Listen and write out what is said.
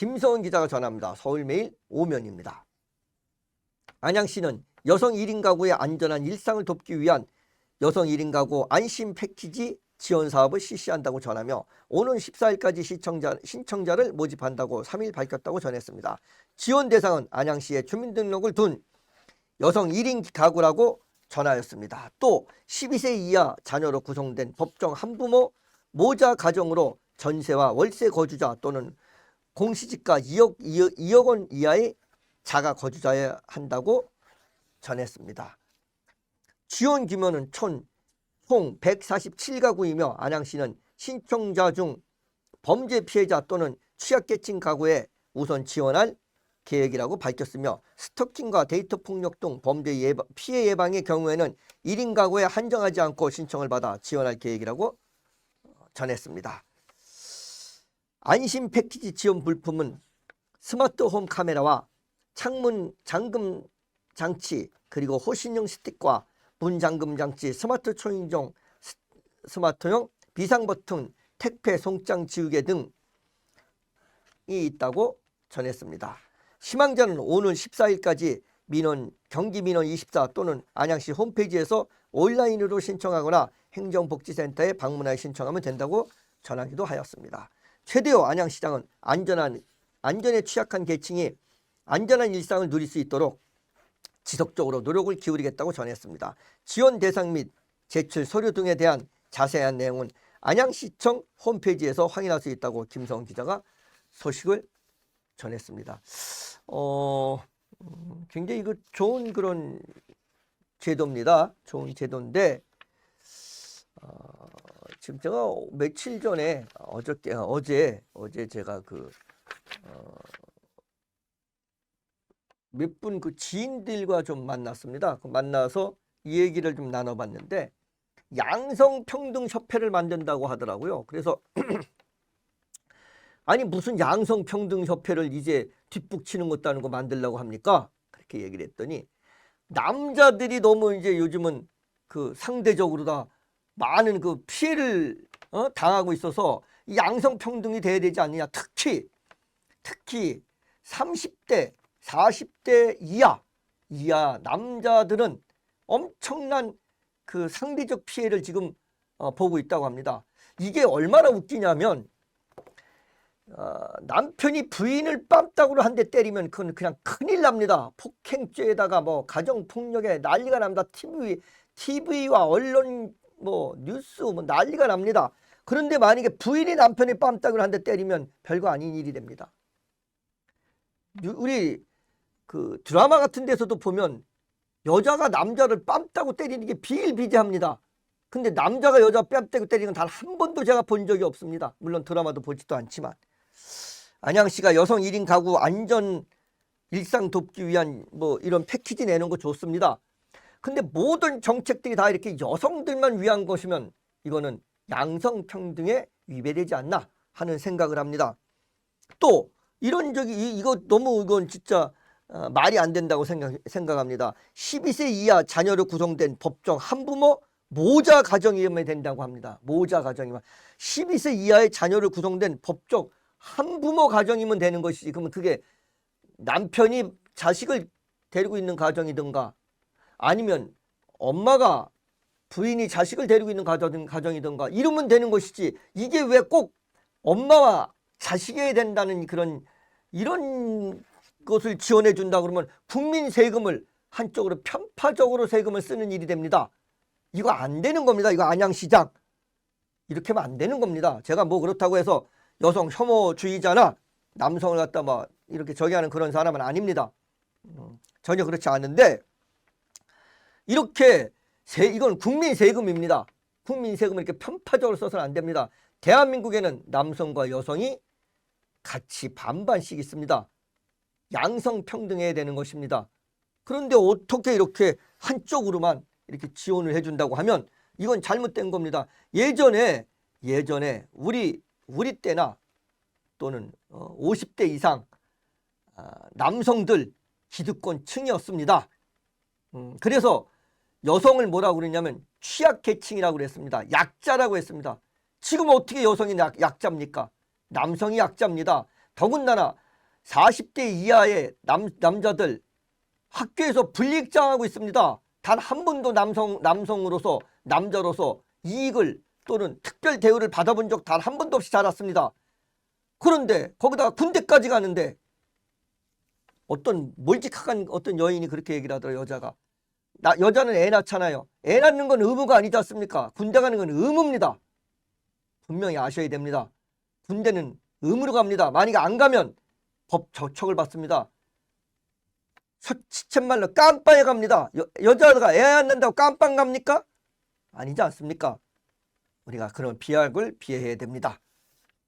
김성은 기자가 전합니다. 서울매일 오면입니다. 안양시는 여성 1인 가구의 안전한 일상을 돕기 위한 여성 1인 가구 안심 패키지 지원 사업을 실시한다고 전하며 오는 14일까지 신청자를 모집한다고 3일 밝혔다고 전했습니다. 지원 대상은 안양시에 주민등록을 둔 여성 1인 가구라고 전하였습니다. 또 12세 이하 자녀로 구성된 법정 한부모 모자 가정으로 전세와 월세 거주자 또는 공시지가 2억 원 이하의 자가 거주자여야 한다고 전했습니다. 지원 규모는 총 147가구이며 안양시는 신청자 중 범죄 피해자 또는 취약계층 가구에 우선 지원할 계획이라고 밝혔으며 스토킹과 데이터 폭력 등 범죄 피해 예방의 경우에는 1인 가구에 한정하지 않고 신청을 받아 지원할 계획이라고 전했습니다. 안심 패키지 지원 물품은 스마트홈 카메라와 창문 잠금 장치 그리고 호신용 스틱과 문 잠금 장치, 스마트 초인종, 스마트용 비상 버튼, 택배 송장 지우개 등이 있다고 전했습니다. 희망자는 오는 14일까지 경기민원24 또는 안양시 홈페이지에서 온라인으로 신청하거나 행정복지센터에 방문하여 신청하면 된다고 전하기도 하였습니다. 최대호 안양시장은 안전에 취약한 계층이 안전한 일상을 누릴 수 있도록 지속적으로 노력을 기울이겠다고 전했습니다. 지원 대상 및 제출 서류 등에 대한 자세한 내용은 안양시청 홈페이지에서 확인할 수 있다고 김성은 기자가 소식을 전했습니다. 굉장히 좋은 그런 제도입니다. 좋은 제도인데 지금 제가 며칠 전에 어제 제가 몇 분 지인들과 좀 만났습니다. 만나서 이 얘기를 좀 나눠봤는데 양성평등협회를 만든다고 하더라고요. 그래서 아니 무슨 양성평등협회를 이제 뒷북치는 것도 아니고 만들려고 합니까? 그렇게 얘기를 했더니 남자들이 너무 이제 요즘은 상대적으로 다 많은 피해를 당하고 있어서 양성평등이 돼야 되지 않느냐. 특히 30대 40대 이하 남자들은 엄청난 상대적 피해를 지금 보고 있다고 합니다. 이게 얼마나 웃기냐면 남편이 부인을 뺨따구로 한 대 때리면 그건 그냥 큰일 납니다. 폭행죄에다가 가정폭력에 난리가 납니다. TV와 언론 뉴스 난리가 납니다. 그런데 만약에 부인이 남편이 뺨따구로 한 대 때리면 별거 아닌 일이 됩니다. 우리 드라마 같은 데서도 보면 여자가 남자를 뺨따고 때리는 게 비일비재합니다. 근데 남자가 여자 뺨따고 때리는 건 단 한 번도 제가 본 적이 없습니다. 물론 드라마도 보지도 않지만. 안양시가 여성 1인 가구 안전 일상 돕기 위한 이런 패키지 내는 거 좋습니다. 근데 모든 정책들이 다 이렇게 여성들만 위한 것이면 이거는 양성평등에 위배되지 않나 하는 생각을 합니다. 또 이건 진짜 말이 안 된다고 생각합니다. 12세 이하 자녀로 구성된 법정 한부모 모자 가정이면 된다고 합니다. 모자 가정이면 12세 이하의 자녀로 구성된 법정 한부모 가정이면 되는 것이지. 그러면 그게 남편이 자식을 데리고 있는 가정이든가 아니면 엄마가 부인이 자식을 데리고 있는 가정이든가 이러면 되는 것이지. 이게 왜 꼭 엄마와 자식이어야 된다는 이런 것을 지원해 준다 그러면 국민 세금을 한쪽으로 편파적으로 세금을 쓰는 일이 됩니다. 이거 안 되는 겁니다. 이거 안양시장 이렇게 하면 안 되는 겁니다. 제가 그렇다고 해서 여성 혐오주의자나 남성을 갖다 이렇게 저기하는 그런 사람은 아닙니다. 전혀 그렇지 않은데 이렇게 이건 국민 세금입니다. 국민 세금을 이렇게 편파적으로 써서는 안 됩니다. 대한민국에는 남성과 여성이 같이 반반씩 있습니다. 양성평등해야 되는 것입니다. 그런데 어떻게 이렇게 한쪽으로만 이렇게 지원을 해준다고 하면 이건 잘못된 겁니다. 예전에 우리 때나 또는 50대 이상 남성들 기득권층이었습니다. 그래서 여성을 뭐라고 그랬냐면 취약계층이라고 그랬습니다. 약자라고 했습니다. 지금 어떻게 여성이 약자입니까? 남성이 약자입니다. 더군다나 40대 이하의 남자들 학교에서 불이익당하고 있습니다. 단 한 번도 남성으로서 남자로서 이익을 또는 특별 대우를 받아본 적 단 한 번도 없이 자랐습니다. 그런데 거기다가 군대까지 가는데 어떤 몰직한 어떤 여인이 그렇게 얘기를 하더라고요. 여자가. 여자는 애 낳잖아요. 애 낳는 건 의무가 아니지 않습니까? 군대 가는 건 의무입니다. 분명히 아셔야 됩니다. 군대는 의무로 갑니다. 만약에 안 가면 법 저촉을 받습니다. 시쳇말로 깜빵에 갑니다. 여자가 애 안 낳는다고 깜빵 갑니까? 아니지 않습니까? 우리가 그런 비약을 피해야 됩니다.